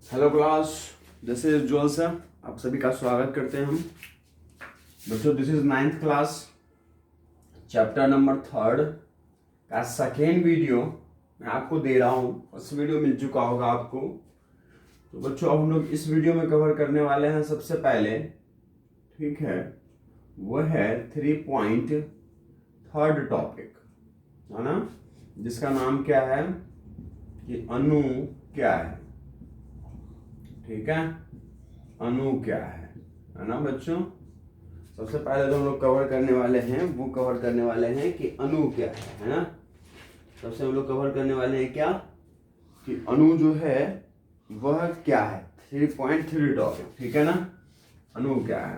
Hello class, this is जोल sir. आप सभी का स्वागत करते हैं हम बच्चों। This is 9th class, chapter number 3 का सेकेंड वीडियो मैं आपको दे रहा हूँ। फर्स्ट वीडियो मिल चुका होगा आपको। तो बच्चों अब हम लोग इस वीडियो में कवर करने वाले हैं सबसे पहले, ठीक है, वो है 3.3 टॉपिक, है ना, जिसका नाम क्या है कि अणु क्या है। ठीक है, अणु क्या है ना बच्चों। सबसे पहले तो हम लोग कवर करने वाले हैं कि अणु क्या है ना। सबसे हम लोग कवर करने वाले हैं क्या कि अणु जो है वह क्या है। 3.3 टॉपिक, ठीक है ना, अणु क्या है।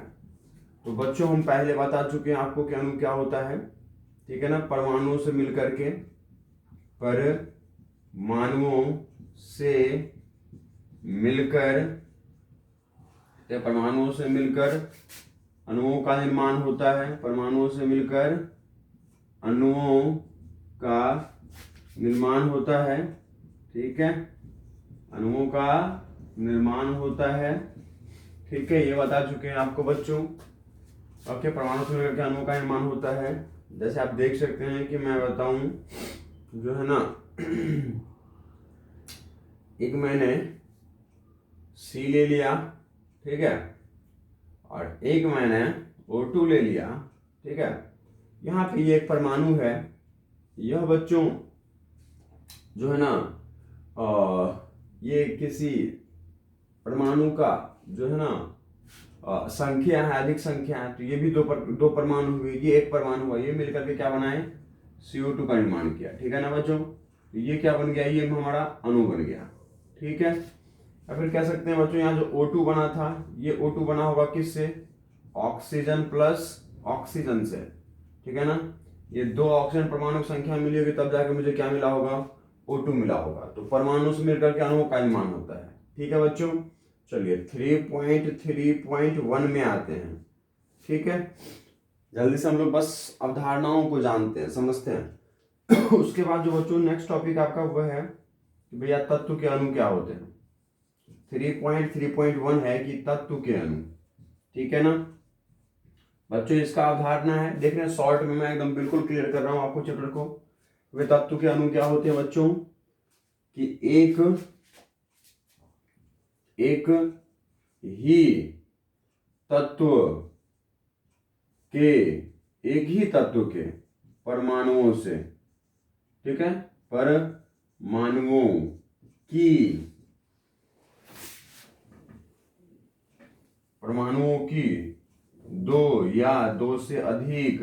तो बच्चों हम पहले बता चुके हैं आपको कि अणु क्या होता है, ठीक है ना। परमाणुओं से मिलकर के परमाणुओं से मिलकर अणुओं का निर्माण होता है। परमाणुओं से मिलकर अणुओं का निर्माण होता है, ठीक है, अणुओं का निर्माण होता है, ठीक है, ये बता चुके हैं आपको बच्चों। ओके, परमाणु से मिलकर अणुओं का निर्माण होता है। जैसे आप देख सकते हैं कि मैं बताऊं जो है ना एक मैंने सी ले लिया, ठीक है, और एक मैंने O2 ले लिया, ठीक है। यहाँ पे ये एक परमाणु है। यह बच्चों जो है ना ये किसी परमाणु का जो है ना संख्या है, अधिक संख्या है। तो ये भी दो परमाणु हुए, ये एक परमाणु हुआ, ये मिलकर के क्या बनाए, CO2 का निर्माण किया, ठीक है ना बच्चों। तो ये क्या बन गया, ये हमारा अणु बन गया, ठीक है। या फिर कह सकते हैं बच्चों यहाँ जो O2 बना था, ये O2 बना होगा किससे, ऑक्सीजन प्लस ऑक्सीजन से, ठीक है ना। ये दो ऑक्सीजन परमाणु की संख्या मिली होगी तब जाके मुझे क्या मिला होगा, O2 मिला होगा। तो परमाणु से मिलकर के अणुओं का निर्माण होता है, ठीक है बच्चों। चलिए 3.3.1 में आते हैं, ठीक है। जल्दी से हम लोग बस अवधारणाओं को जानते हैं, समझते हैं। उसके बाद जो बच्चों नेक्स्ट टॉपिक आपका वह है कि भैया तत्व के अणु क्या होते हैं। 3.3.1 है कि तत्व के अणु, ठीक है ना बच्चों। इसका अवधारणा है, देख रहे हैं शॉर्ट में मैं एकदम बिल्कुल क्लियर कर रहा हूं आपको चैप्टर को। वे तत्व के अणु क्या होते हैं बच्चों कि एक ही तत्व के परमाणुओं से, ठीक है, परमाणुओं की दो या दो से अधिक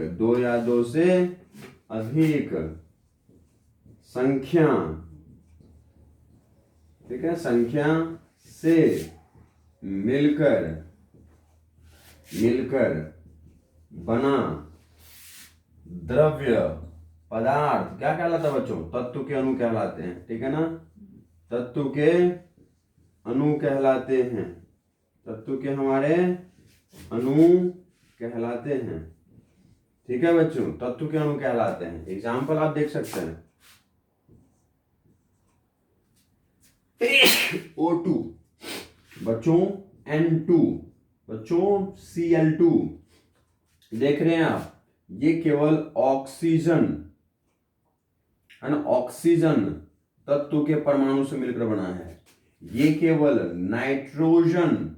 संख्या, ठीक है, संख्या से मिलकर बना द्रव्य पदार्थ क्या कहलाता है बच्चों, तत्व के अणु कहलाते हैं, ठीक है ना। तत्व के अणु कहलाते हैं, तत्व के हमारे अणु कहलाते हैं, ठीक है बच्चों, तत्व के अणु कहलाते हैं। एग्जाम्पल आप देख सकते हैं O2 बच्चों, N2 बच्चों, Cl2 देख रहे हैं आप, ये केवल ऑक्सीजन है ना, ऑक्सीजन तत्व के परमाणु से मिलकर बना है। ये केवल नाइट्रोजन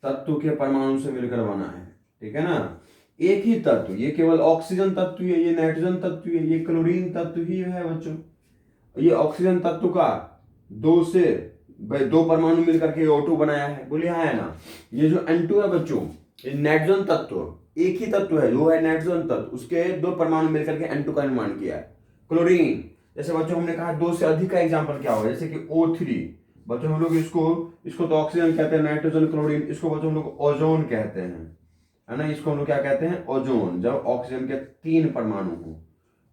तत्व के परमाणु से मिलकर बना है, ठीक है ना। एक ही तत्व, ये केवल ऑक्सीजन तत्व है, ये नाइट्रोजन तत्व है, ये क्लोरीन तत्व ही है बच्चों। ये ऑक्सीजन तत्व का दो परमाणु मिलकर के O2 बनाया है, बोलिए हाँ है ना। ये जो N2 है बच्चों, ये नाइट्रोजन तत्व, एक ही तत्व है जो है नाइट्रोजन तत्व, उसके दो परमाणु मिलकर के N2 का निर्माण किया है। क्लोरीन, जैसे बच्चों हमने कहा दो से अधिक का एग्जाम्पल क्या होगा, जैसे कि O3 बच्चों, हम लोग इसको तो ऑक्सीजन कहते हैं, नाइट्रोजन क्लोरीन, इसको बच्चों हम लोग ओजोन कहते हैं, है ना। इसको हम लोग क्या कहते हैं, ओजोन, जब ऑक्सीजन के 3 परमाणु हो,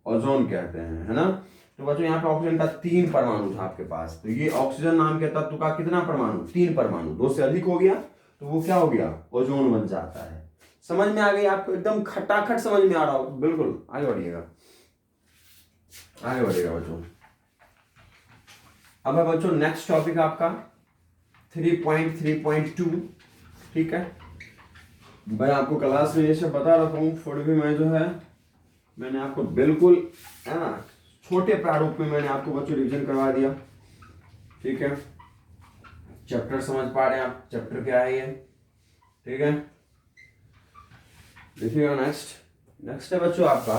ओजोन कहते हैं, है ना। तो बच्चों यहाँ पे ऑक्सीजन का 3 परमाणु था आपके पास, तो ये ऑक्सीजन नाम के तत्व का कितना परमाणु, 3 परमाणु, 2 से अधिक हो गया तो वो क्या हो गया, ओजोन बन जाता है। समझ में आ गई आपको, एकदम खटाखट समझ में आ रहा हो, बिल्कुल आगे बढ़िएगा बच्चों। अब है बच्चों नेक्स्ट टॉपिक आपका 3.3.2, ठीक है। मैं आपको क्लास में ये सब बता रहा हूँ, फिर भी मैं जो है मैंने आपको बिल्कुल है ना छोटे प्रारूप में मैंने आपको बच्चों रिवीजन करवा दिया, ठीक है। चैप्टर समझ पा रहे हैं आप, चैप्टर क्या है ये, ठीक है। देखिएगा नेक्स्ट है बच्चों आपका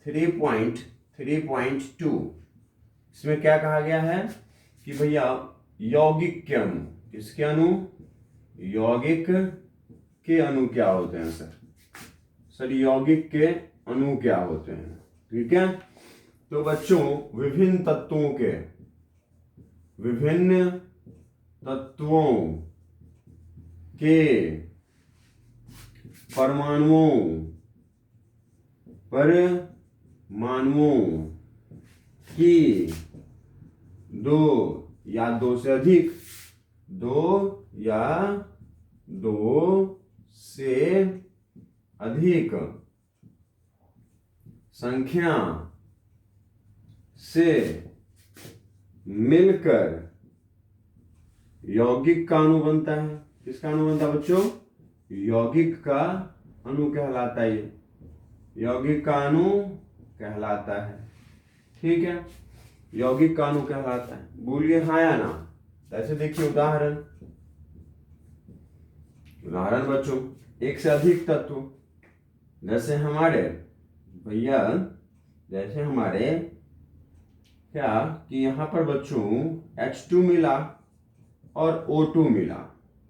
3.3.2। इसमें क्या कहा गया है कि भैया यौगिक के अणु, किसके अणु, यौगिक के अणु क्या होते हैं सर यौगिक के अणु क्या होते हैं, ठीक है। तो बच्चों विभिन्न तत्वों के परमाणुओं की दो या दो से अधिक संख्या से मिलकर यौगिक का अणु बनता है। किसका अणु बनता है बच्चों, यौगिक का अणु कहलाता है, ये यौगिक का अणु कहलाता है, ठीक है। यौगिक का अणु कहलाता है, बोलिए हाँ या ना। ऐसे देखिए उदाहरण बच्चों, एक से अधिक तत्व, जैसे हमारे क्या कि यहाँ पर बच्चों H2 मिला और O2 मिला,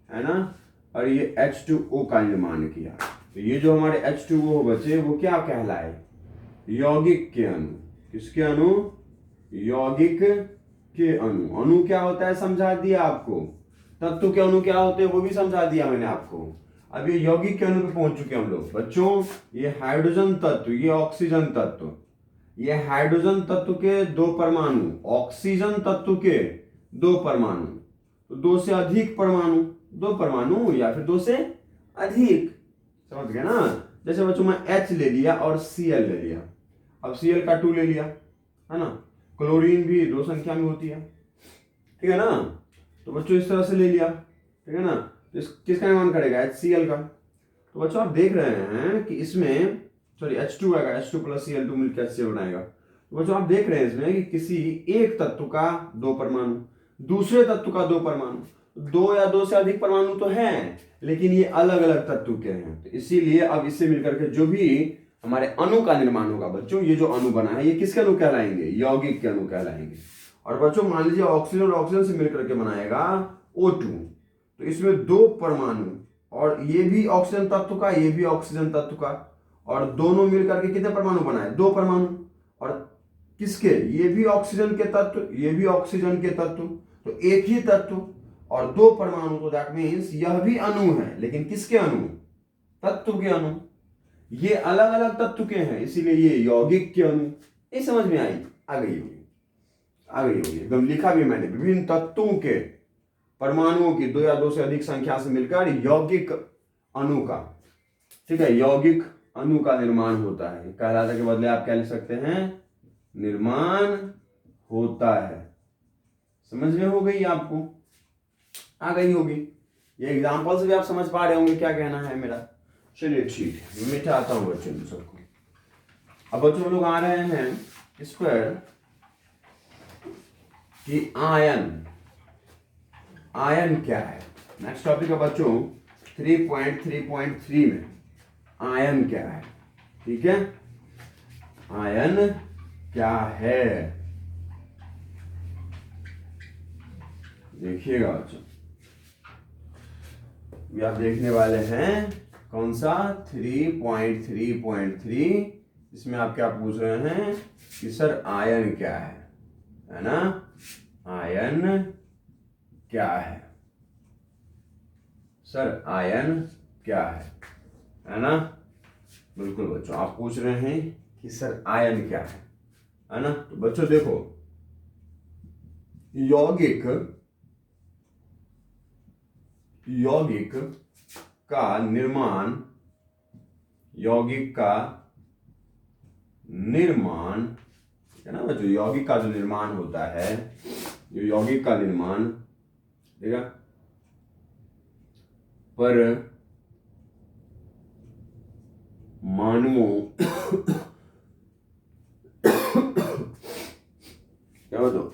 है ना, और ये H2O का निर्माण किया। तो ये जो हमारे H2O बचे वो क्या कहलाए, यौगिक के अणु। किसके अणु, यौगिक के अणु। अणु क्या होता है समझा दिया आपको, तत्व के अणु क्या होते हैं वो भी समझा दिया मैंने आपको। अब ये यौगिक के अणु पे पहुंच चुके हम लोग बच्चों। ये हाइड्रोजन तत्व, ये ऑक्सीजन तत्व, ये हाइड्रोजन तत्व के दो परमाणु, ऑक्सीजन तत्व के दो परमाणु, तो दो से अधिक परमाणु, दो परमाणु या फिर दो से अधिक, समझ गए ना। जैसे बच्चों मैं H ले लिया और Cl ले लिया, अब Cl का 2 ले लिया, है ना। क्लोरीन भी दो संख्या में होती है, ठीक है ना। तो बच्चों इस तरह से ले लिया, ठीक है ना। तो किसका निर्माण करेगा, HCl का। तो बच्चों आप देख रहे हैं कि इसमें H2 आएगा, H2 + Cl2 मिलकर HCl बनाएगा। तो बच्चों आप देख रहे हैं इसमें कि किसी एक तत्व का दो परमाणु, दूसरे तत्व का दो परमाणु, दो या दो से अधिक परमाणु तो हैं, लेकिन ये अलग अलग तत्व के हैं। तो इसीलिए अब इससे मिलकर के जो भी हमारे अणु का निर्माण होगा बच्चों, ये जो अणु बना है ये किसके अणु कहलाएंगे, यौगिक के अणु कहलाएंगे। और बच्चों मान लीजिए ऑक्सीजन और ऑक्सीजन से मिलकर के बनाएगा O2, तो इसमें दो परमाणु, और ये भी ऑक्सीजन तत्व का, ये भी ऑक्सीजन तत्व का, और दोनों मिलकर के कितने परमाणु बनाए, दो परमाणु। और किसके, ये भी ऑक्सीजन के तत्व, ये भी ऑक्सीजन के तत्व, तो एक ही तत्व और दो परमाणु, तो दैट मीन्स यह भी अणु है, लेकिन किसके अणु, तत्व के अणु। ये अलग अलग तत्व के हैं, इसीलिए ये यौगिक के अणु। ये समझ में आ गई होगी एकदम, लिखा भी मैंने, विभिन्न तत्वों के परमाणुओं की दो या दो से अधिक संख्या से मिलकर यौगिक अणु का, ठीक है, यौगिक अणु का निर्माण होता है। कहलाता के बदले आप क्या लिख सकते हैं, निर्माण होता है। समझ में हो गई आपको, आ गई होगी। ये एग्जाम्पल से भी आप समझ पा रहे होंगे क्या कहना है मेरा। चलिए ठीक है, मैं चाहता हूँ बच्चों सबको। अब बच्चों हम लोग आ रहे हैं इस पर कि आयन क्या है। नेक्स्ट टॉपिक है बच्चों 3.3.3 में आयन क्या है, ठीक है। आयन क्या है, देखिएगा बच्चों, ये आप देखने वाले हैं कौन सा 3.3.3। इसमें आप क्या पूछ रहे हैं कि सर आयन क्या है ना, आयन क्या है सर, आयन क्या है ना। बिल्कुल बच्चों आप पूछ रहे हैं कि सर आयन क्या है ना। तो बच्चों देखो, यौगिक का निर्माण, है ना बच्चों, यौगिक का जो निर्माण होता है, जो यौगिक का निर्माण, ठीक है, परमाणुओं क्या बताओ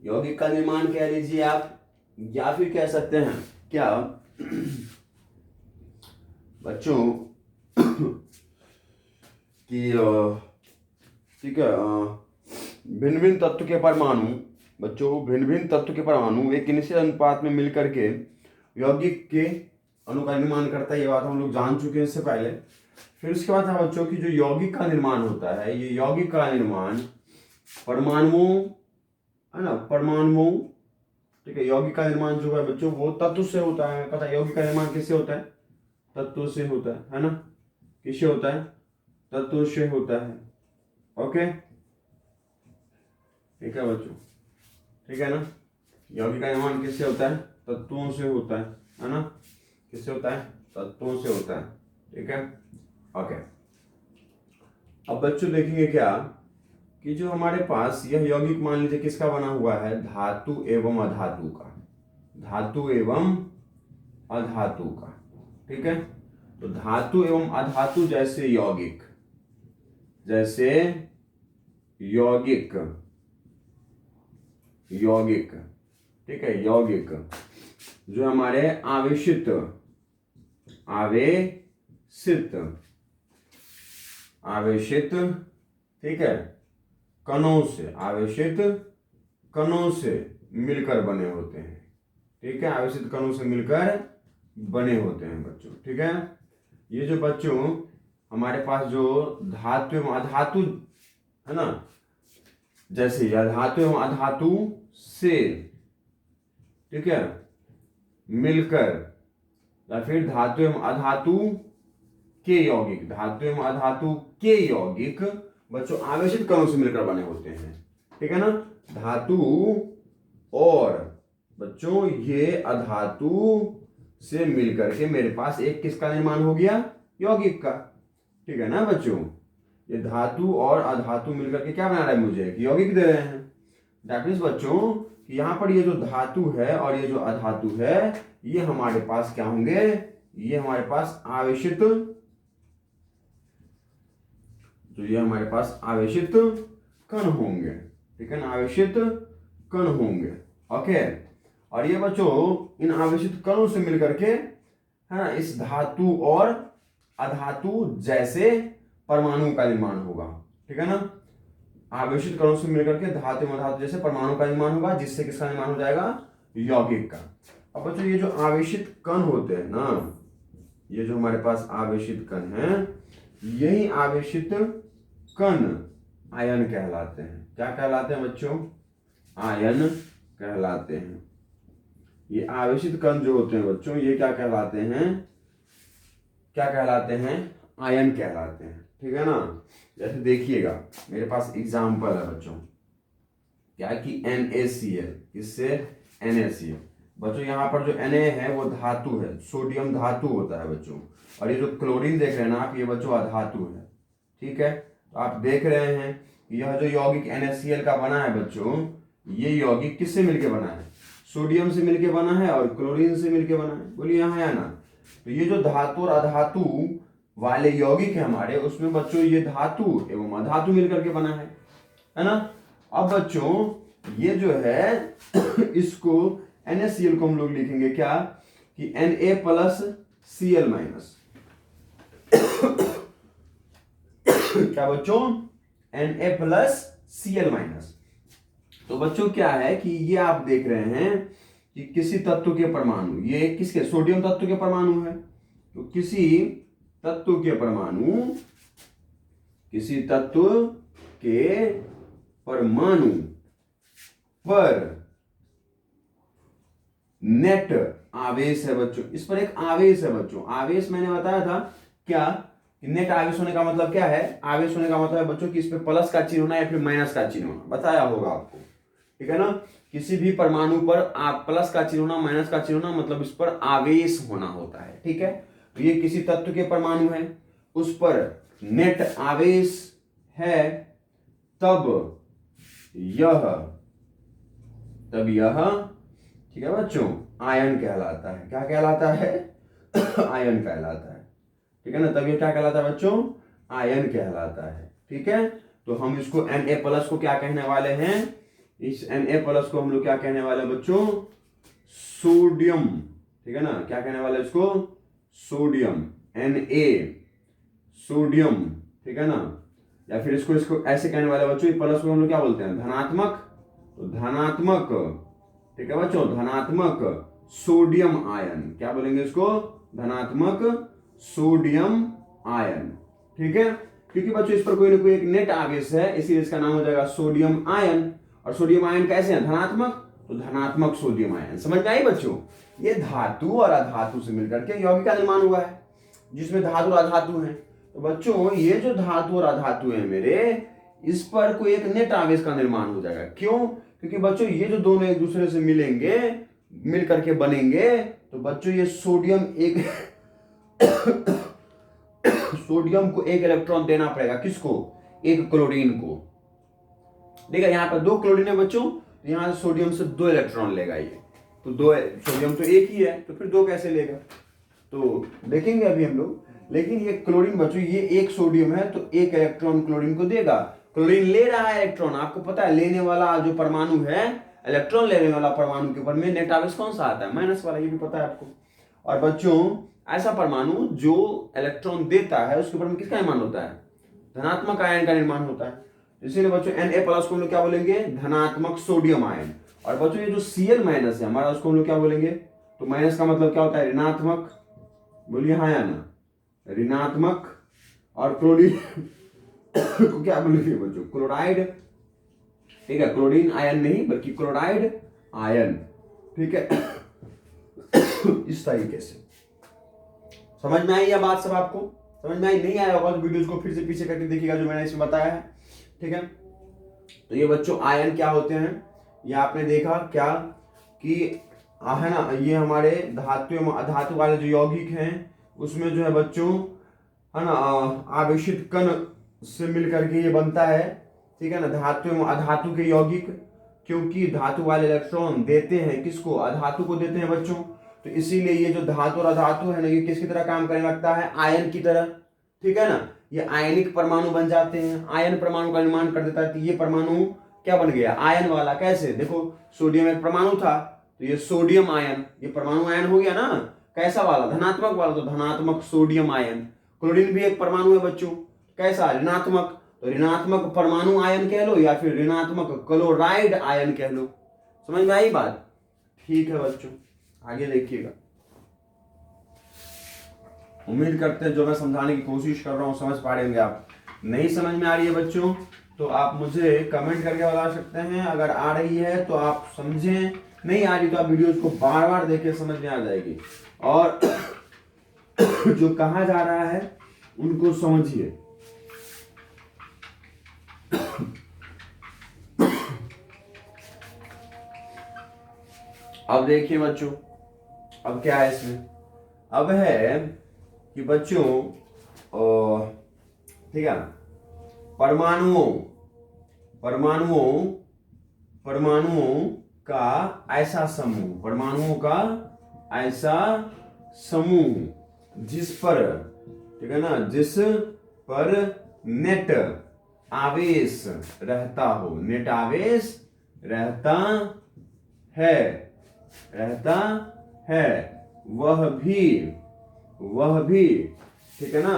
यौगिक का निर्माण कह लीजिए आप, या फिर कह सकते हैं क्या बच्चों कि ठीक है, भिन्न भिन्न तत्व के परमाणु, बच्चों भिन्न भिन्न तत्व के परमाणु एक निश्चित अनुपात में मिलकर के यौगिक के अणु का निर्माण करता है। ये बात हम लोग जान चुके हैं इससे पहले। फिर उसके बाद है बच्चों की जो यौगिक का निर्माण होता है, ये यौगिक का निर्माण परमाणुओं है ना, परमाणुओं, ठीक है। यौगिक का निर्माण जो है बच्चों वो तत्व से होता है। पता है यौगिक का निर्माण किससे होता है? तत्वों से होता है ना। किससे होता है? तत्वों से होता है। ओके, ठीक है बच्चों, ठीक है ना। यौगिक का निर्माण किससे होता है? तत्वों से होता है ना। किससे होता है? तत्वों से होता है, ठीक है। ओके, अब बच्चों देखेंगे क्या कि जो हमारे पास यह यौगिक मान लीजिए किसका बना हुआ है? धातु एवं अधातु का, धातु एवं अधातु का, ठीक है। तो धातु एवं अधातु जैसे यौगिक, जैसे यौगिक, यौगिक, ठीक है, यौगिक जो हमारे आवेशित, आवेशित, आवेशित, ठीक है, कणों से, आवेशित कणों से मिलकर बने होते हैं, ठीक है। आवेशित कणों से मिलकर बने होते हैं बच्चों, ठीक है। ये जो बच्चों हमारे पास जो धातु एवं अधातु है ना, जैसे धातु एवं अधातु से, ठीक है, मिलकर, या फिर धातु एवं अधातु के यौगिक, धातु एवं अधातु के यौगिक बच्चों आवेशित कणों से मिलकर बने होते हैं, ठीक है ना। धातु और बच्चों ये अधातु से मिलकर के मेरे पास एक किसका निर्माण हो गया? यौगिक का, ठीक है ना बच्चों। ये धातु और अधातु मिलकर के क्या बना रहा है? मुझे एक यौगिक दे रहे हैं। दैट मीन्स बच्चों कि यहाँ पर ये जो धातु है और ये जो अधातु है, ये हमारे पास क्या होंगे? ये हमारे पास आवेशित, जो ये हमारे पास आवेशित कण होंगे, ठीक है ना, आवेशित कण होंगे। ओके, और ये बच्चों इन आवेशित कणों से मिलकर के है ना इस धातु और अधातु जैसे परमाणु का निर्माण होगा, ठीक है ना। आवेशित कणों से मिलकर के धातु एवं अधातु जैसे परमाणु का निर्माण होगा, जिससे किसका निर्माण हो जाएगा? यौगिक का। अब बच्चों ये जो आवेशित कण होते हैं ना, ये जो हमारे पास आवेशित कण है, यही आवेशित कण आयन कहलाते हैं। क्या कहलाते हैं बच्चों? आयन कहलाते हैं। ये आवेशित कण जो होते हैं बच्चों, ये क्या कहलाते हैं? क्या कहलाते हैं? आयन कहलाते हैं, ठीक है ना। जैसे देखिएगा मेरे पास एग्जाम्पल है बच्चों, क्या कि NaCl, इससे NaCl बच्चों, यहाँ पर जो Na है वो धातु है, सोडियम धातु होता है बच्चों, और ये जो क्लोरीन देख रहे हैं ना आप, ये बच्चों अधातु है, ठीक है। तो आप देख रहे हैं यह जो यौगिक NaCl का बना है बच्चों, ये यौगिक किससे मिलके बना है? सोडियम से मिलके बना है और क्लोरीन से मिलके बना है। बोलिए यहाँ है ना। तो ये जो धातु और अधातु वाले यौगिक है हमारे, उसमें बच्चों ये धातु एवं अधातु मिलकर के बना है ना। अब बच्चों ये जो है इसको NaCl को हम लोग लिखेंगे क्या कि Na+Cl-, क्या बच्चों? Na+Cl-। तो बच्चों क्या है कि ये आप देख रहे हैं कि किसी तत्व के परमाणु, ये किसके? सोडियम तत्व के परमाणु है। तो किसी तत्व के परमाणु, किसी तत्व के परमाणु पर नेट आवेश है बच्चों, इस पर एक आवेश है बच्चों। आवेश मैंने बताया था क्या कि नेट आवेश होने का मतलब क्या है? आवेश होने का मतलब है बच्चों कि इस पे प्लस का चिन्ह होना या फिर माइनस का चिन्ह होना, बताया होगा आपको, ठीक है ना। किसी भी परमाणु पर प्लस का चिन्ह होना, माइनस का चिन्ह होना, मतलब इस पर आवेश होना होता है, ठीक है। तो ये किसी तत्व के परमाणु है, उस पर नेट आवेश है, तब यह ठीक है बच्चों, आयन कहलाता है। क्या कहलाता है? आयन कहलाता है। ठीक है ना, तब ये क्या कहलाता है बच्चों? आयन कहलाता है। ठीक है, तो हम इसको Na+ को क्या कहने वाले हैं? इस Na+ को हम लोग क्या कहने वाले बच्चों? सोडियम। ठीक है ना, क्या कहने वाले इसको? Sodium, Na, sodium. ठीक है ना, या फिर इसको ऐसे कहने वाले बच्चों, प्लस को हम लोग क्या बोलते हैं? धनात्मक। तो धनात्मक, ठीक है बच्चों, धनात्मक सोडियम आयन। क्या बोलेंगे इसको? धनात्मक सोडियम आयन। ठीक है, क्योंकि बच्चों इस पर कोई ना कोई एक नेट आवेश है, इसीलिए इसका नाम हो जाएगा सोडियम आयन। और सोडियम आयन कैसे है? धनात्मक, तो धनात्मक सोडियम आयन। समझ में आई बच्चों? ये धातु और अधातु से मिलकर के यौगिक का निर्माण हुआ है, जिसमें धातु और अधातु है। तो बच्चों ये जो धातु और अधातु है मेरे, इस पर कोई एक नेट आवेश का निर्माण हो जाएगा। क्यों? क्योंकि बच्चों ये जो दोनों एक दूसरे से मिलेंगे, मिल करके बनेंगे, तो बच्चों ये सोडियम एक सोडियम को एक इलेक्ट्रॉन देना पड़ेगा। किसको? एक क्लोरीन को। देखा यहाँ पर 2 क्लोरीन है बच्चों, तो यहाँ से सोडियम से 2 इलेक्ट्रॉन लेगा ये। तो 2, सोडियम तो एक ही है, तो फिर 2 कैसे लेगा? तो देखेंगे अभी हम लोग। लेकिन ये क्लोरीन बच्चों, ये एक सोडियम है, तो एक इलेक्ट्रॉन क्लोरीन को देगा। क्लोरीन ले रहा है इलेक्ट्रॉन। आपको पता है लेने वाला जो परमाणु है, इलेक्ट्रॉन लेने वाला परमाणु के ऊपर में नेट आवेश कौन सा आता है? माइनस वाला, ये भी पता है आपको। और बच्चों ऐसा परमाणु जो इलेक्ट्रॉन देता है, उसके ऊपर में किसका निर्माण होता है? धनात्मक आयन का निर्माण होता है। इसीलिए बच्चों Na+ को हम लोग क्या बोलेंगे? धनात्मक सोडियम आयन। और बच्चों ये जो Cl- है हमारा, उसको हम लोग क्या बोलेंगे? तो माइनस का मतलब क्या होता है? ऋणात्मक। बोलिए हाँ या ना? ऋणात्मक। और क्लोरीन को क्या बोलेंगे बच्चों? क्लोराइड। ठीक है, क्लोरीन आयन नहीं बल्कि क्लोराइड आयन। ठीक है, इस तरीके से समझ में आई यह बात सब? आपको समझ में आई? नहीं आया होगा तो वीडियोस को फिर से पीछे करके देखिएगा जो मैंने इसमें बताया है। ठीक है, तो ये बच्चों आयन क्या होते हैं, ये आपने देखा क्या कि है ना, ये हमारे धातु एवं अधातु वाले जो यौगिक हैं, उसमें जो है बच्चों, है ना, आवेशित कण से मिलकर के ये बनता है। ठीक है ना, धातु एवं अधातु के यौगिक, क्योंकि धातु वाले इलेक्ट्रॉन देते हैं किसको? अधातु को देते हैं बच्चों। तो इसीलिए ये जो धातु और अधातु है ना, ये किसकी तरह काम करने लगता है? आयन की तरह। ठीक है ना, ये आयनिक परमाणु बन जाते हैं, आयन परमाणु का निर्माण कर देता है। तो ये परमाणु क्या बन गया? आयन वाला। कैसे? देखो, सोडियम एक परमाणु था, तो ये सोडियम आयन, ये परमाणु आयन हो गया ना। कैसा वाला? धनात्मक वाला, तो धनात्मक सोडियम आयन। क्लोरीन भी एक परमाणु है बच्चों, कैसा? ऋणात्मक, तो ऋणात्मक परमाणु आयन कह लो, या फिर ऋणात्मक क्लोराइड आयन कह लो। समझ में आई बात? ठीक है बच्चों, आगे देखिएगा। उम्मीद करते हैं जो मैं समझाने की कोशिश कर रहा हूं समझ पा रहे होंगे आप। नहीं समझ में आ रही है बच्चों तो आप मुझे कमेंट करके बता सकते हैं। अगर आ रही है तो आप समझें, नहीं आ रही तो आप वीडियोस को बार बार देखें, समझ में आ जाएगी। और जो कहा जा रहा है उनको समझिए। अब देखिए बच्चों, अब क्या है इसमें? अब है कि बच्चों ठीक है, परमाणुओं का ऐसा समूह, परमाणुओं का ऐसा समूह जिस पर, ठीक है ना, जिस पर नेट आवेश रहता हो, नेट आवेश रहता है, वह भी ठीक है ना,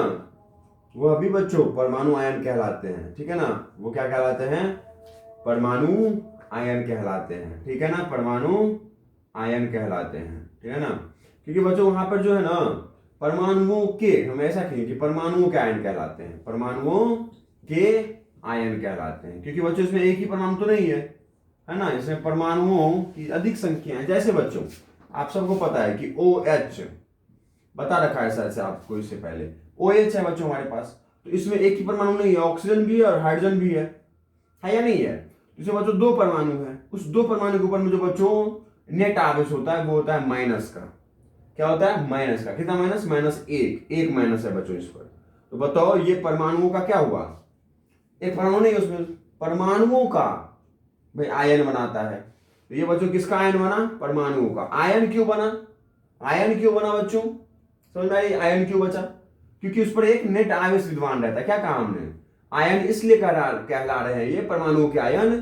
वह भी बच्चों परमाणु आयन कहलाते हैं। ठीक है ना, वो क्या कहलाते हैं? परमाणु आयन कहलाते हैं। ठीक है ना, परमाणु आयन कहलाते हैं। ठीक है ना, क्योंकि बच्चों वहां पर जो है ना, परमाणुओं के, हम ऐसा कहें कि परमाणुओं के आयन कहलाते हैं, परमाणुओं के आयन कहलाते हैं। क्योंकि बच्चों इसमें एक ही परमाणु तो नहीं है ना, इसमें परमाणुओं की अधिक संख्या है। जैसे बच्चों आप सबको पता है कि OH बता रखा है ऐसा आपको इससे पहले, OH है बच्चों हमारे पास, तो इसमें एक ही परमाणु नहीं है, ऑक्सीजन भी है और हाइड्रोजन भी है या नहीं है? इसमें बच्चों 2 परमाणु है, उस 2 परमाणु के ऊपर में जो बच्चों नेट आवेश होता है वो होता है माइनस का। क्या होता है? माइनस का। कितना माइनस? -1, एक माइनस है बच्चों इस पर। तो बताओ ये परमाणुओं का क्या हुआ? एक परमाणु नहीं, उसमें परमाणुओं का भाई आयन बनाता है। तो ये बच्चों किसका आयन बना? परमाणुओं का। आयन क्यों बना? आयन क्यों बना बच्चों? समझ में आई? आयन क्यों बचा? क्योंकि उस पर एक नेट आवेश विद्यमान रहता है। क्या कहा हमने? आयन इसलिए कहला रहे हैं ये परमाणुओं के आयन,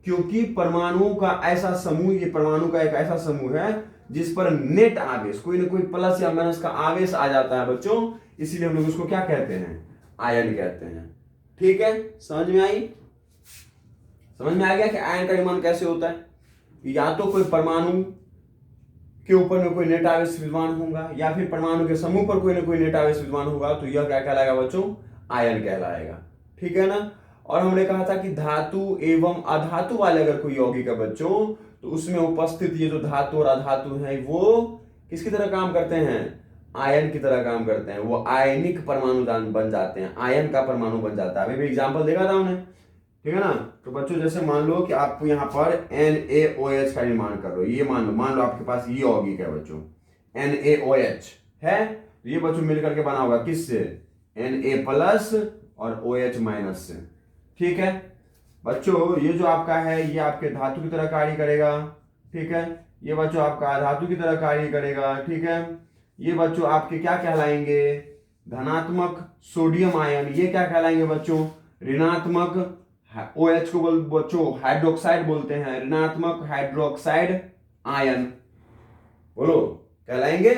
क्योंकि परमाणुओं का ऐसा समूह, ये परमाणु का एक ऐसा समूह है जिस पर नेट आवेश, कोई ना कोई प्लस या माइनस का आवेश आ जाता है बच्चों, इसीलिए हम लोग उसको क्या कहते हैं? आयन कहते हैं। ठीक है, समझ में आई? समझ में आ गया कि आयन का निर्माण कैसे होता है? या तो कोई परमाणु के ऊपर में कोई नेट आवेश विद्यमान होगा, या फिर परमाणु के समूह पर कोई ना कोई नेट आवेश विद्यमान होगा, तो यह क्या कहलाएगा बच्चों? आयन कहलाएगा। ठीक है ना? और हमने कहा था कि धातु एवं अधातु वाले अगर कोई यौगिक है बच्चों, तो उसमें उपस्थित ये जो धातु और अधातु है वो किसकी तरह काम करते हैं? आयन की तरह काम करते हैं। वो आयनिक परमाणु बन जाते हैं, आयन का परमाणु बन जाता है। अभी भी एग्जाम्पल देखा था हमने, ठीक है ना? तो बच्चों जैसे मान लो कि आप यहाँ पर NaOH का निर्माण कर रहे हो, ये मान लो आपके पास ये यौगिक है बच्चों, NaOH है, तो ये बच्चों मिलकर के बना होगा किससे? Na+ और OH- से। ठीक है बच्चों, ये जो आपका है ये आपके धातु की तरह कार्य करेगा। ठीक है, ये बच्चों आपका धातु की तरह कार्य करेगा। ठीक है, ये बच्चों आपके क्या कहलाएंगे? धनात्मक सोडियम आयन। ये क्या कहलाएंगे बच्चों? ऋणात्मक OH को बच्चों हाइड्रोक्साइड बोलते हैं, ऋणात्मक हाइड्रोक्साइड आयन। बोलो, कहलाएंगे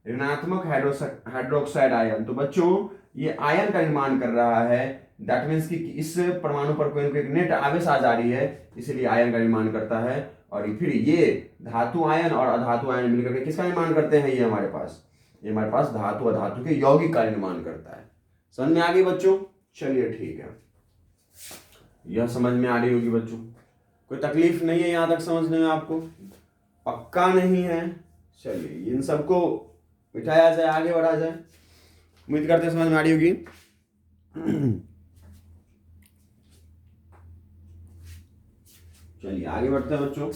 ऋणात्मक हाइड्रोक्साइड आयन। तो बच्चों ये आयन का निर्माण कर रहा है, दैट मीन्स कि इस परमाणु पर कोई एक नेट आवेश आ जा रही है, इसलिए आयन का निर्माण करता है। और फिर ये धातु आयन और अधातु आयन मिलकर के किसका निर्माण करते हैं? ये हमारे पास धातु अधातु के यौगिक का निर्माण करता है। समझ में आ गई बच्चों? चलिए ठीक है, यह समझ में आ रही होगी बच्चों, कोई तकलीफ नहीं है यहां तक समझने में आपको? पक्का नहीं है? चलिए इन सबको बिठाया जाए, आगे बढ़ा जाए। उम्मीद करते हैं समझ में आ रही होगी। चलिए आगे बढ़ते हैं बच्चों।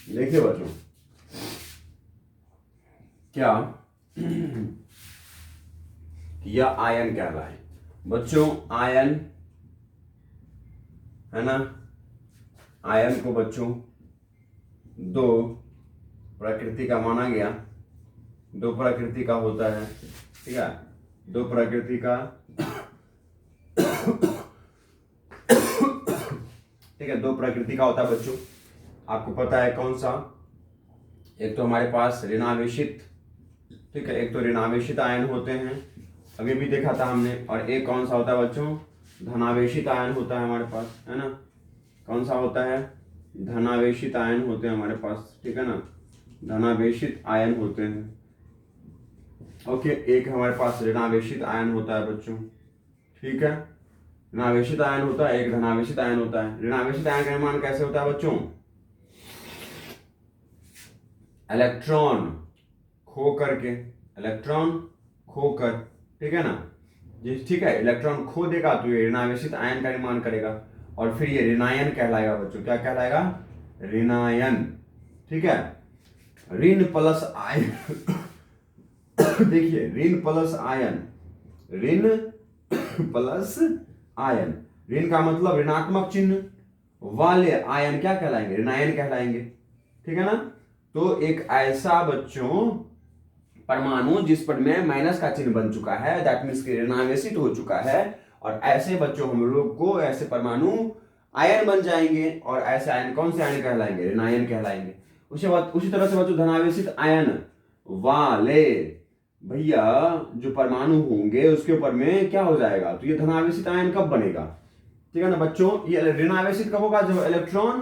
देखिए बच्चों, क्या यह आयन कहलाए बच्चों? आयन है ना, आयन को बच्चों दो प्रकृति का माना गया, दो प्रकृति का होता है। ठीक है, दो प्रकृति का ठीक है, दो प्रकृति का होता है बच्चों। आपको पता है कौन सा? एक तो हमारे पास ऋणावेशित, ठीक है, एक तो ऋणावेशित आयन होते हैं, अभी भी देखा था हमने। और एक कौन सा होता है बच्चों? धनावेशित आयन होता है हमारे पास, है ना? कौन सा होता है? धनावेशित आयन होते हैं हमारे पास, ठीक है ना? धनावेशित आयन होते हैं। ओके, एक हमारे पास ऋणावेशित आयन होता है बच्चों, ठीक है? ऋणावेशित आयन होता है, एक धनावेशित आयन होता है। ऋणावेशित आयन का निर्माण कैसे होता है बच्चों? इलेक्ट्रॉन खो करके, इलेक्ट्रॉन खोकर, ठीक है ना? ठीक है, इलेक्ट्रॉन खो देगा तो ये ऋणावेशित आयन का निर्माण करेगा, और फिर ये ऋणायन कहलाएगा बच्चों। क्या कहलाएगा? ऋणायन। ठीक है, ऋण प्लस आयन देखिए, ऋण प्लस आयन, ऋण प्लस आयन, ऋण का मतलब ऋणात्मक चिन्ह वाले आयन क्या कहलाएंगे? ऋणायन कहलाएंगे। ठीक है ना? तो एक ऐसा बच्चों परमाणु जिस पर में माइनस का चिन्ह बन चुका है, दैट मीन्स कि ऋणावेशित हो चुका है, और ऐसे बच्चों हम लोग को, ऐसे परमाणु आयन बन जाएंगे, और ऐसे आयन कौन से आयन कहलाएंगे? ऋणायन कहलाएंगे। उसी तरह से बच्चों धनावेशित आयन वाले भैया जो परमाणु होंगे उसके ऊपर में क्या हो जाएगा? तो ये धनावेशित आयन कब बनेगा? ठीक है ना बच्चों? ये ऋणावेशित कब होगा? जब इलेक्ट्रॉन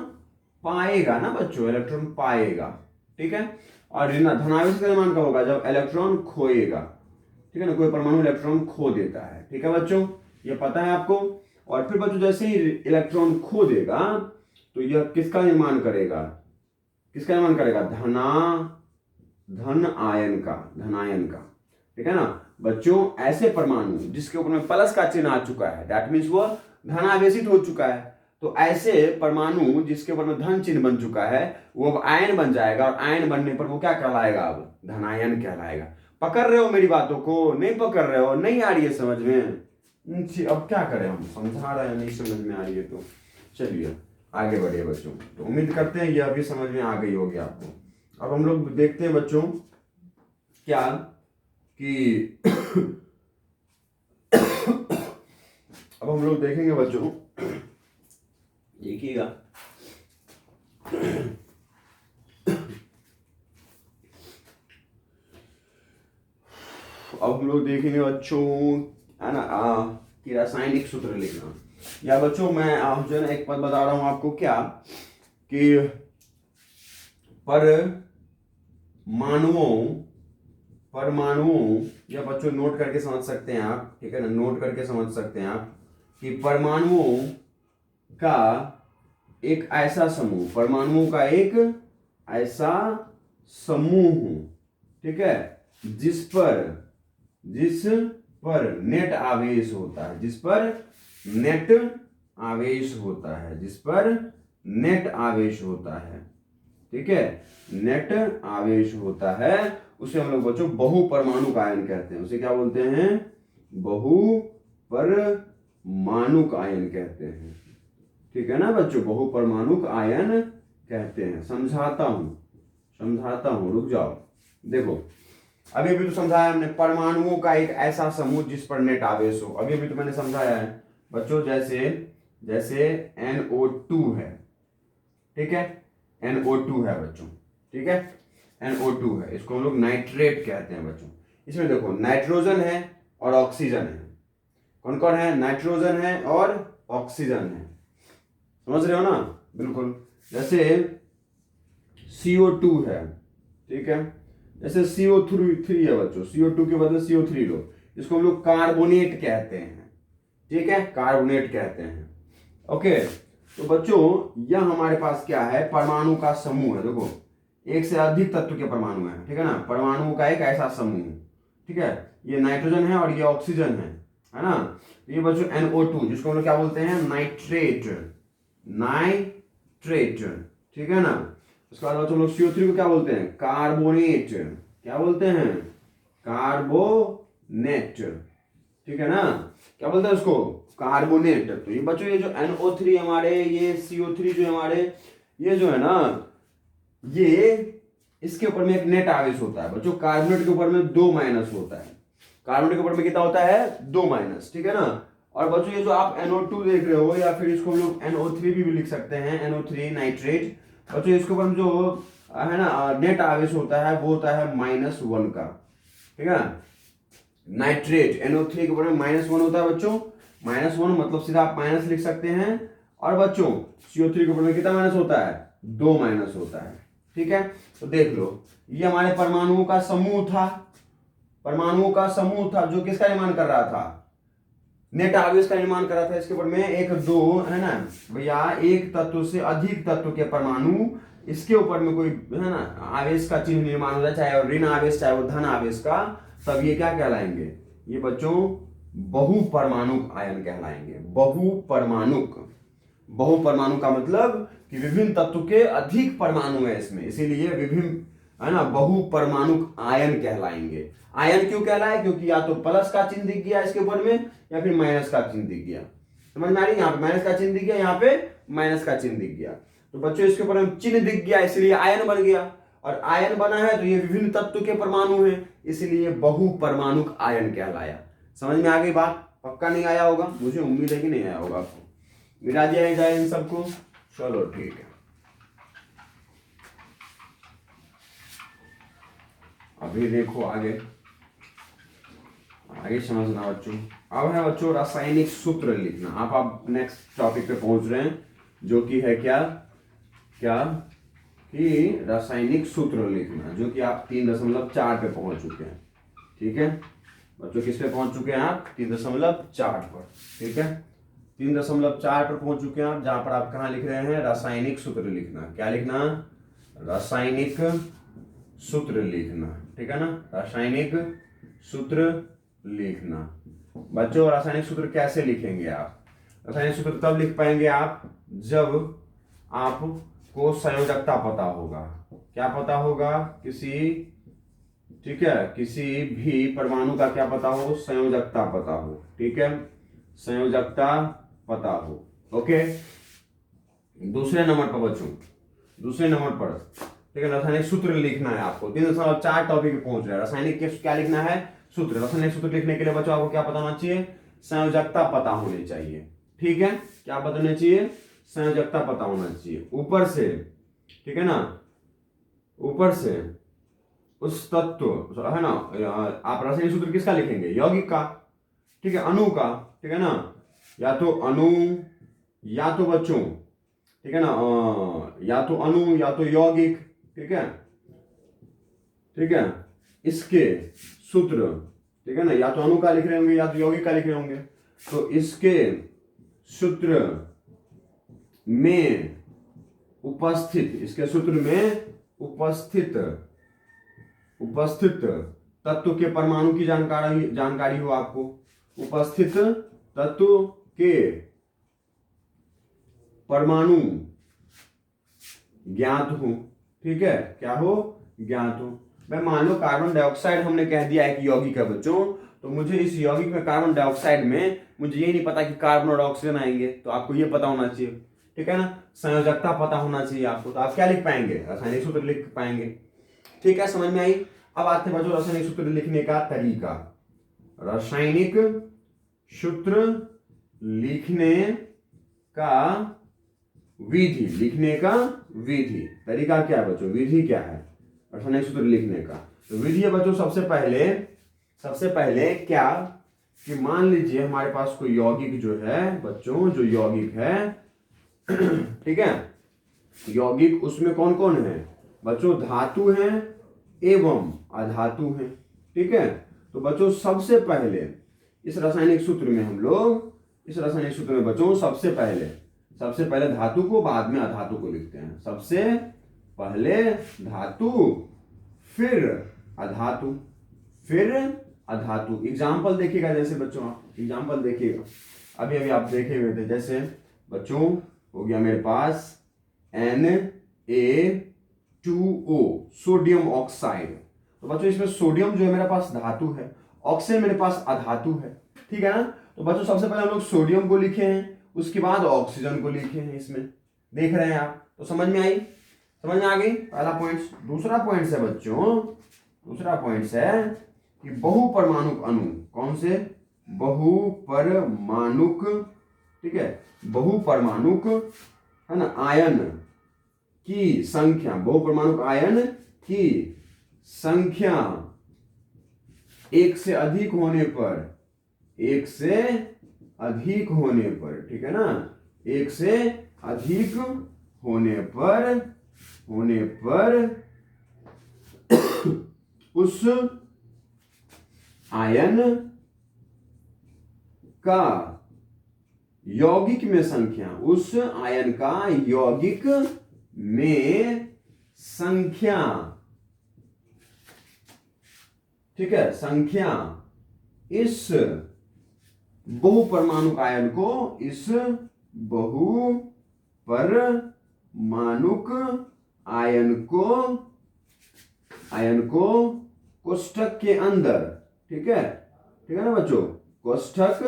पाएगा ना बच्चों, इलेक्ट्रॉन पाएगा। ठीक है, और धनावेशित का निर्माण कब होगा? जब इलेक्ट्रॉन खोएगा। ठीक है ना, कोई परमाणु इलेक्ट्रॉन खो देता है। ठीक है बच्चों, ये पता है आपको? और फिर बच्चों जैसे ही इलेक्ट्रॉन खो देगा तो यह किसका निर्माण करेगा, किसका निर्माण करेगा, धन आयन का, ठीक है ना बच्चों। ऐसे परमाणु जिसके ऊपर में प्लस का चिन्ह आ चुका है, दैट मीन्स वह धनावेशित हो चुका है। तो ऐसे परमाणु जिसके ऊपर में धन चिन्ह बन चुका है वो अब आयन बन जाएगा, और आयन बनने पर वो क्या कहलाएगा, अब धनायन कहलाएगा। पकड़ रहे हो मेरी बातों को, नहीं पकड़ रहे हो, नहीं आ रही है समझ में? अब क्या करें, हम समझा रहे हैं, नहीं समझ में आ रही है तो चलिए आगे बढ़िए बच्चों। तो उम्मीद करते हैं यह भी समझ में आ गई होगी आपको। अब हम लोग देखते हैं बच्चों क्या कि अब हम लोग देखेंगे बच्चों, देखिएगा अब हम लोग देखेंगे बच्चों, है ना, कि रासायनिक सूत्र लिखना। या बच्चों मैं जो है ना एक पद बता रहा हूं आपको, क्या कि परमाणुओं या बच्चों नोट करके समझ सकते हैं आप, ठीक है ना, नोट करके समझ सकते हैं आप कि परमाणुओं का एक ऐसा समूह, परमाणुओं का एक ऐसा समूह, ठीक है, जिस पर नेट आवेश होता है, जिस पर नेट आवेश होता है, जिस पर नेट आवेश होता है, ठीक है, नेट आवेश होता है, उसे हम लोग बच्चों बहुपरमाणुक आयन कहते हैं। उसे क्या बोलते हैं, बहुपरमाणुक आयन कहते हैं, ठीक है ना बच्चों, बहुपरमाणुक आयन कहते हैं। समझाता हूं, रुक जाओ। देखो अभी भी तो समझाया हमने, परमाणुओं का एक ऐसा समूह जिस पर नेट आवेश हो, अभी भी तो मैंने समझाया है बच्चों। जैसे NO2 है, ठीक है, NO2 है बच्चों, ठीक है, NO2 है, इसको हम लोग नाइट्रेट कहते हैं बच्चों। इसमें देखो नाइट्रोजन है और ऑक्सीजन है, कौन कौन है, नाइट्रोजन है और ऑक्सीजन है, समझ रहे हो ना, बिल्कुल। जैसे CO2 है, ठीक है, जैसे CO3 है बच्चों, CO2 के बदले CO3 लो, इसको हम लोग कार्बोनेट कहते हैं, ठीक है, कार्बोनेट कहते हैं। ओके, तो बच्चों यह हमारे पास क्या है, परमाणु का समूह है। देखो एक से अधिक तत्व के परमाणु है, ठीक है ना, परमाणुओं का एक ऐसा समूह, ठीक है, ये नाइट्रोजन है और ये ऑक्सीजन है ना। ये बच्चों NO2 जिसको हम लोग क्या बोलते हैं, नाइट्रेट, ठीक है ना। उसके बाद बच्चों लोग CO3 को क्या बोलते हैं, कार्बोनेट, क्या बोलते हैं, कार्बोनेट, ठीक है ना, क्या बोलते हैं उसको, कार्बोनेट। तो ये बच्चों ये जो NO3 हमारे, ये CO3 जो हमारे, ये जो है ना, ये इसके ऊपर में एक नेट आवेश होता है बच्चों। कार्बोनेट के ऊपर में 2 माइनस होता है, कार्बोनेट के ऊपर में कितना होता है, 2 माइनस, ठीक है ना। और बच्चों ये जो आप NO2 देख रहे हो, या फिर इसको हम लोग NO3 भी लिख सकते हैं, NO3 नाइट्रेट। बच्चों इसके ऊपर जो है ना नेट आवेश होता है वो होता है -1 का, ठीक है। नाइट्रेट NO3 के ऊपर में -1 होता है बच्चों, -1 मतलब सीधा आप माइनस लिख सकते हैं। और बच्चों CO3 के ऊपर में कितना माइनस होता है, 2 माइनस होता है, ठीक है। तो देख लो ये हमारे परमाणुओं का समूह था, परमाणुओं का समूह था जो किसका निर्माण कर रहा था, नेट आवेश का निर्माण कर रहा था। इसके ऊपर में 1 2 है ना भैया, एक तत्व से अधिक तत्व के परमाणु, इसके ऊपर में कोई है ना आवेश का चिन्ह निर्माण हो जाए, चाहे वो ऋण आवेश चाहे वो धन आवेश का, तब ये क्या कहलाएंगे, ये बच्चों बहुपरमाणुक आयन कहलाएंगे। बहुपरमाणु का मतलब कि विभिन्न तत्व के अधिक परमाणु है इसमें, इसीलिए विभिन्न है ना बहुपरमाणुक आयन कहलाएंगे। आयन क्यों कहलाए, क्योंकि या तो प्लस का चिन्ह दिख गया इसके ऊपर में, या फिर माइनस का चिन्ह दिख गया। समझ में आ रही है, यहाँ पे माइनस का चिन्ह दिख गया, यहाँ पे माइनस का चिन्ह दिख गया, तो बच्चों इसके ऊपर में चिन्ह दिख गया इसलिए आयन बन गया, और आयन बना है तो ये विभिन्न तत्व के परमाणु हैं, इसलिए बहुपरमाणुक आयन कहलाया। समझ में आ गई बात, पक्का नहीं आया होगा, मुझे उम्मीद है कि नहीं आया होगा आपको, मिला दिया जाए इन सबको, चलो ठीक है। अभी देखो आगे समझना बच्चों। अब है बच्चों रासायनिक सूत्र लिखना। आप नेक्स्ट टॉपिक पे पहुंच रहे हैं, जो कि है क्या कि रासायनिक सूत्र लिखना, जो कि आप 3.4 पे पहुंच चुके हैं, ठीक है बच्चों। किस पे पहुंच चुके हैं आप, 3.4 पर, ठीक है। 3.4 पर पहुंच चुके हैं आप, जहां पर आप कहाँ लिख रहे हैं, रासायनिक सूत्र लिखना। क्या लिखना, रासायनिक सूत्र लिखना, ठीक है ना, रासायनिक सूत्र लिखना। बच्चों रासायनिक सूत्र कैसे लिखेंगे आप, रासायनिक सूत्र तब लिख पाएंगे आप जब आपको संयोजकता पता होगा। क्या पता होगा, किसी, ठीक है, किसी भी परमाणु का क्या पता हो, संयोजकता पता हो, ठीक है, संयोजकता पता हो। ओके, दूसरे नंबर पर बच्चों, दूसरे नंबर पर, ठीक है, रासायनिक सूत्र लिखना है आपको। 3.4 टॉपिक पे पहुंच रहा है, रासायनिक के क्या लिखना है, सूत्र। रासायनिक सूत्र लिखने के लिए बच्चों आपको क्या पता होना चाहिए, संयोजकता पता होनी चाहिए, ठीक है, क्या पता होना चाहिए, संयोजकता पता होना चाहिए। ऊपर से, ठीक है ना, ऊपर से उस तत्व है ना, आप रासायनिक सूत्र किसका लिखेंगे, यौगिक का, ठीक है, अणु का, ठीक है ना, या तो अणु या तो बच्चों, ठीक है ना, या तो अणु या तो यौगिक, ठीक है, ठीक है, इसके सूत्र, ठीक है ना, या तो अणु का लिख रहे होंगे या तो यौगिक का लिख रहे होंगे। तो इसके सूत्र में उपस्थित, इसके सूत्र में उपस्थित तत्व के परमाणु की जानकारी हो आपको, उपस्थित तत्व के परमाणु ज्ञात हो, ठीक है, क्या हो, ज्ञात हो। मैं मान लो कार्बन डाइऑक्साइड हमने कह दिया है कि यौगिक है बच्चों, तो मुझे इस यौगिक में कार्बन डाइऑक्साइड में मुझे ये नहीं पता कि कार्बन और ऑक्सीजन आएंगे, तो आपको ये पता होना चाहिए, ठीक है ना, संयोजकता पता होना चाहिए आपको। तो आप क्या लिख पाएंगे, रासायनिक सूत्र लिख पाएंगे, ठीक है, समझ में आई। अब आते हैं बच्चों रासायनिक सूत्र लिखने का तरीका। रासायनिक सूत्र लिखने का विधि, लिखने का विधि, तरीका क्या है बच्चों, विधि क्या है रासायनिक सूत्र लिखने का। तो विधि है बच्चों, सबसे पहले क्या, कि मान लीजिए हमारे पास कोई यौगिक जो है बच्चों, जो यौगिक है ठीक है, यौगिक उसमें कौन कौन है बच्चों, धातु है एवं अधातु है, ठीक है। तो बच्चों सबसे पहले इस रासायनिक सूत्र में हम लोग, इस रासायनिक सूत्र में बच्चों सबसे पहले धातु को, बाद में अधातु को लिखते हैं। सबसे पहले धातु, फिर अधातु, फिर अधातु। एग्जाम्पल देखिएगा, जैसे बच्चों आप एग्जाम्पल देखिएगा, अभी आप देखे हुए थे, जैसे बच्चों हो गया मेरे पास Na2O सोडियम ऑक्साइड। तो बच्चों इसमें सोडियम जो है मेरे पास धातु है, ऑक्सीजन मेरे पास अधातु है, ठीक है ना। तो बच्चों सबसे पहले हम लोग सोडियम को लिखे हैं, उसके बाद ऑक्सीजन को लिखे हैं, इसमें देख रहे हैं आप। तो समझ में आई, समझ में आ गई, पहला पॉइंट। दूसरा पॉइंट है बच्चों, दूसरा पॉइंट है कि बहुपरमाणुक अणु, कौन से, बहुपरमाणुक, ठीक है, बहुपरमाणुक है ना, आयन की संख्या, बहुपरमाणुक आयन की संख्या एक से अधिक होने पर, एक से अधिक होने पर, ठीक है ना, एक से अधिक होने पर उस आयन का यौगिक में संख्या, उस आयन का यौगिक में संख्या, ठीक है, संख्या इस बहुपरमाणुक आयन को, इस बहुपरमाणुक आयन को कोष्ठक के अंदर, ठीक है ना बच्चों, कोष्ठक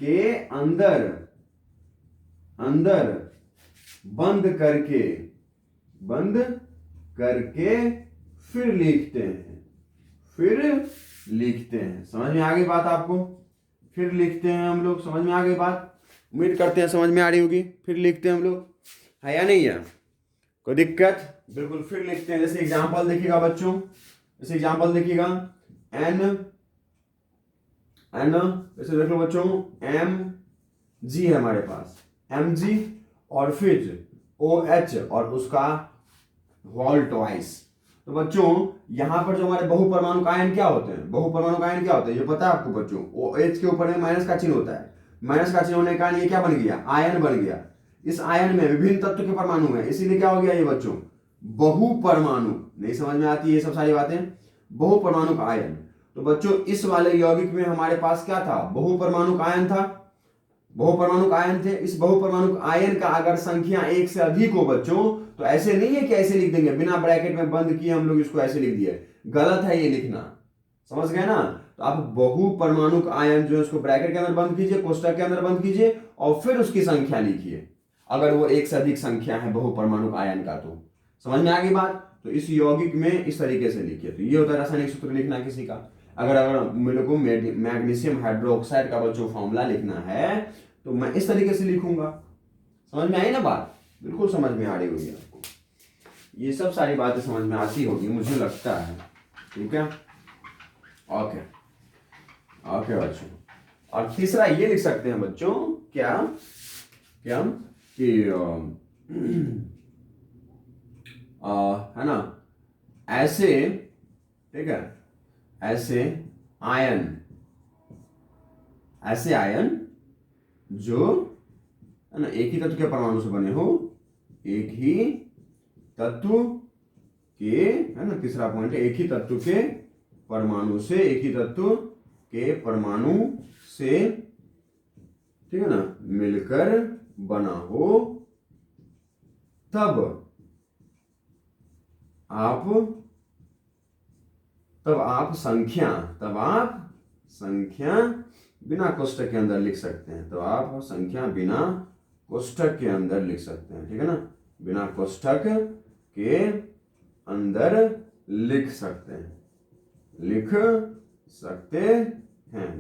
के अंदर बंद करके फिर लिखते हैं, समझ में आ गई बात आपको, फिर लिखते हैं हम लोग, समझ में आ गई बात, उम्मीद करते हैं समझ में आ रही होगी। फिर लिखते हैं हम लोग, है या नहीं है, कोई दिक्कत, बिल्कुल फिर लिखते हैं। जैसे एग्जांपल देखिएगा बच्चों, जैसे एग्जांपल देखिएगा, एन जैसे देख लो बच्चों, Mg है हमारे पास, Mg और फिर OH और उसका होल ट्वाइस। तो बच्चों यहां पर जो हमारे बहुपरमाणुक आयन क्या होते हैं, बहुपरमाणुक आयन क्या होते हैं ये पता है आपको बच्चों, OH के ऊपर में माइनस का चिन्ह होता है, माइनस का चिन्ह होने के कारण ये क्या बन गया, आयन बन गया। इस आयन में विभिन्न तत्व के परमाणु हैं, इसीलिए क्या हो गया ये बच्चों, बहुपरमाणु। नहीं समझ में आती ये सब सारी बातें, बहुपरमाणु का आयन। तो बच्चों इस वाले यौगिक में हमारे पास क्या था, बहुपरमाणु का आयन था, बहुपरमाणु आयन थे। इस बहुपरमाणु आयन का अगर संख्या एक से अधिक हो बच्चों, तो ऐसे नहीं है कि ऐसे लिख देंगे बिना ब्रैकेट में बंद किए हम लोग इसको ऐसे लिख दिए, गलत है ये लिखना, समझ गए ना। तो आप बहुपरमाणु आयन जो है उसको ब्रैकेट के अंदर बंद कीजिए, कोष्टक के अंदर बंद कीजिए और फिर उसकी संख्या लिखिए, अगर वो एक से अधिक संख्या है बहुपरमाणु आयन का। तो समझ में आ गई बात। तो इस यौगिक में इस तरीके से लिखिए। तो ये होता है रासायनिक सूत्र लिखना किसी का। अगर मेरे को मैग्नीशियम हाइड्रोक्साइड का जो फॉर्मूला लिखना है तो मैं इस तरीके से लिखूंगा। समझ में आई ना बात, बिल्कुल समझ में आ रही होगी आपको, ये सब सारी बातें समझ में आती होगी मुझे लगता है, ठीक है। ओके ओके बच्चों, और तीसरा ये लिख सकते हैं बच्चों, क्या क्या कि है ना, ऐसे, ठीक है, ऐसे आयन जो है ना एक ही तत्व के परमाणु से बने हो, एक ही तत्व के, है ना, तीसरा पॉइंट है, एक ही तत्व के परमाणु से, एक ही तत्व के परमाणु से, ठीक है ना, मिलकर बना हो, तब आप संख्या बिना कोष्टक के अंदर लिख सकते हैं। तो आप संख्या बिना कोष्टक के अंदर लिख सकते हैं, ठीक है ना, बिना कोष्टक के अंदर लिख सकते हैं।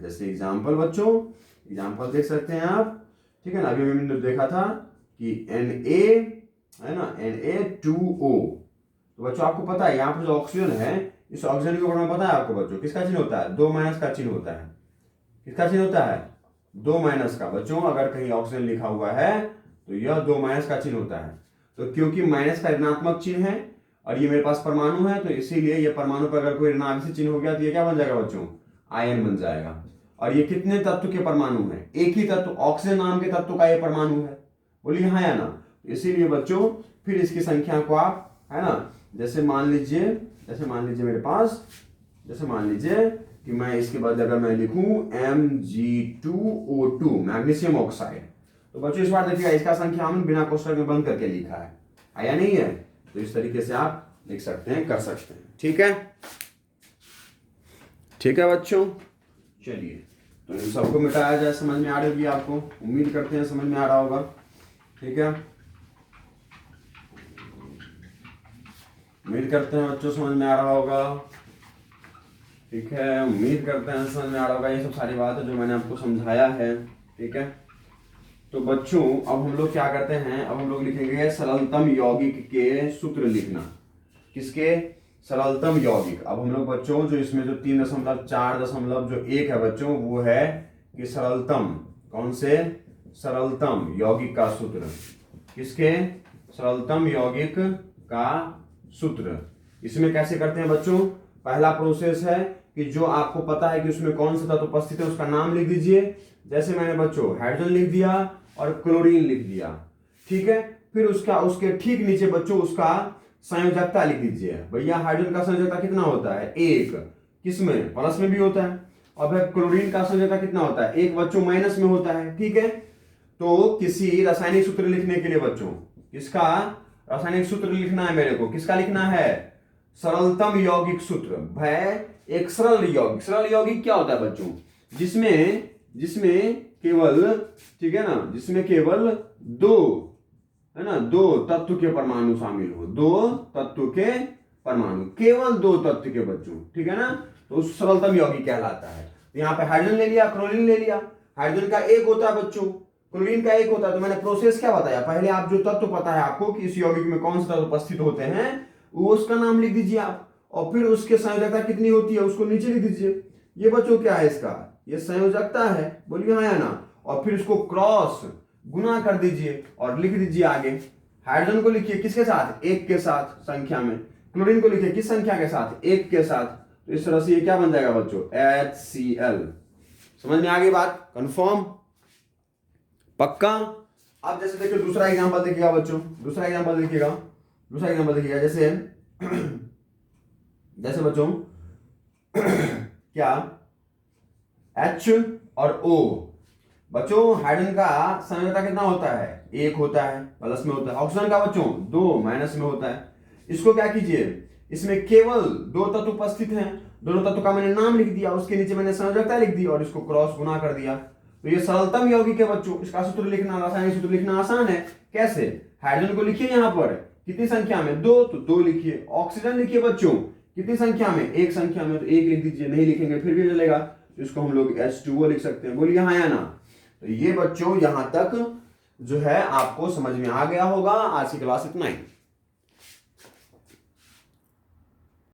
जैसे एग्जांपल बच्चों, एग्जांपल देख सकते हैं आप, ठीक है ना। अभी हमने देखा था कि Na है ना, Na2O। तो बच्चों आपको पता है यहाँ पर जो ऑक्सीजन है, इस ऑक्सीजन के ऊपर में पता है आपको बच्चों किसका चिन्ह होता है, 2 माइनस का चिन्ह होता है। किसका चिन्ह होता है, 2 माइनस का। बच्चों अगर कहीं ऑक्सीजन लिखा हुआ है तो यह 2 माइनस का चिन्ह होता है। तो क्योंकि माइनस का ऋणात्मक चिन्ह है और ये मेरे पास परमाणु है, तो इसीलिए ये परमाणु पर अगर कोई ऋणात्मक चिन्ह हो गया तो ये क्या बन जाएगा बच्चों, आयन बन जाएगा। और ये कितने तत्व के परमाणु है, एक ही तत्व, ऑक्सीजन नाम के तत्व का ये परमाणु है, बोलिए हाँ या ना। इसीलिए बच्चों फिर इसकी संख्या को आप, है ना, जैसे मान लीजिए मेरे पास, जैसे मान लीजिए कि मैं इसके बाद अगर मैं लिखूं Mg2O2 मैग्नीशियम ऑक्साइड, तो बच्चों इस बार देखिएगा इसका संख्या हमने बिना कोष्टक में बंद करके लिखा है, आया नहीं है। तो इस तरीके से आप लिख सकते हैं, कर सकते हैं, ठीक है, ठीक है बच्चों। चलिए तो इन सबको मिटाया जाए, समझ में आ रही होगी आपको, उम्मीद करते हैं समझ में आ रहा होगा, ठीक है, उम्मीद करते हैं बच्चों समझ में आ रहा होगा, ठीक है, उम्मीद करते हैं समझ में आ रहा होगा ये सब सारी बातें जो मैंने आपको समझाया है, ठीक है। तो बच्चों अब हम लोग क्या करते हैं, अब हम लोग लिखेंगे सरलतम यौगिक के सूत्र लिखना। किसके, सरलतम यौगिक। अब हम लोग बच्चों जो इसमें जो 3.4.1 है बच्चों, वो है कि सरलतम, कौन से, सरलतम यौगिक का सूत्र। किसके, सरलतम यौगिक का सूत्र। इसमें कैसे करते हैं बच्चों, पहला प्रोसेस है कि जो आपको पता है कि उसमें कौन सा तत्व उपस्थित है उसका नाम लिख दीजिए। जैसे मैंने बच्चों हाइड्रोजन लिख दिया और क्लोरीन लिख दिया, ठीक है। फिर उसके ठीक नीचे बच्चों उसका संयोजकता लिख दीजिए। भैया हाइड्रोजन का संयोजकता कितना होता है, 1, किसमें, प्लस में भी होता है। और फिर क्लोरीन का संयोजकता कितना होता है, 1 बच्चों माइनस में होता है, ठीक है। तो किसी रासायनिक सूत्र लिखने के लिए बच्चों, किसका रासायनिक सूत्र लिखना है मेरे को, किसका लिखना है, सरलतम यौगिक सूत्र। भाई एक सरल यौगिक क्या होता है बच्चों, जिसमें केवल, ठीक है ना, जिसमें केवल 2, है ना, 2 तत्व के परमाणु शामिल हो, 2 तत्व के परमाणु, केवल 2 तत्व के बच्चों, ठीक है ना, तो सरलतम यौगिक कहलाता है। तो यहाँ पे हाइड्रोजन ले लिया, क्लोरीन ले लिया। हाइड्रोजन का 1 होता है बच्चों, क्लोरीन का 1 होता है। तो मैंने प्रोसेस क्या बताया, पहले आप जो तत्व पता है आपको कि इस यौगिक में कौन से तत्व उपस्थित होते हैं, वो उसका नाम लिख दीजिए आप, और फिर उसके संयोजकता कितनी होती है उसको नीचे लिख दीजिए। ये बच्चों क्या है, इसका ये संयोजकता है, बोलिए हाँ या ना। और फिर इसको क्रॉस गुना कर दीजिए और लिख दीजिए आगे। हाइड्रोजन को लिखिए किसके साथ, 1 के साथ संख्या में। क्लोरीन को लिखिए किस संख्या के साथ, 1 के साथ। तो इस तरह से ये क्या बन जाएगा बच्चों, HCl। समझ में आ गई बात, कंफर्म। पक्का। अब जैसे देखिए दूसरा एग्जांपल देखिएगा बच्चों, दूसरा एग्जांपल देखिएगा जैसे जैसे बच्चों क्या H और O, बच्चों हाइड्रोजन का सांद्रता कितना होता है, 1 होता है, प्लस में होता है। ऑक्सीजन का बच्चों 2 माइनस में होता है। इसको क्या कीजिए, इसमें केवल 2 तत्व उपस्थित हैं, दोनों तत्व का मैंने नाम लिख दिया, उसके नीचे मैंने संयोजकता लिख दी और इसको क्रॉस गुना कर दिया। तो ये सरलतम यौगिक है बच्चों, इसका सूत्र लिखना, रासायनिक सूत्र लिखना आसान है। कैसे, हाइड्रोजन को लिखिए यहाँ पर कितनी संख्या में, 2, तो 2 लिखिए। ऑक्सीजन लिखिए बच्चों कितनी संख्या में, 1 संख्या में, तो 1 लिख दीजिए। नहीं लिखेंगे फिर भी चलेगा, तो इसको हम लोग H2O लिख सकते हैं। बोलिए हाँ या ना। तो ये बच्चों यहां तक जो है आपको समझ में आ गया होगा। आज की क्लास इतना ही।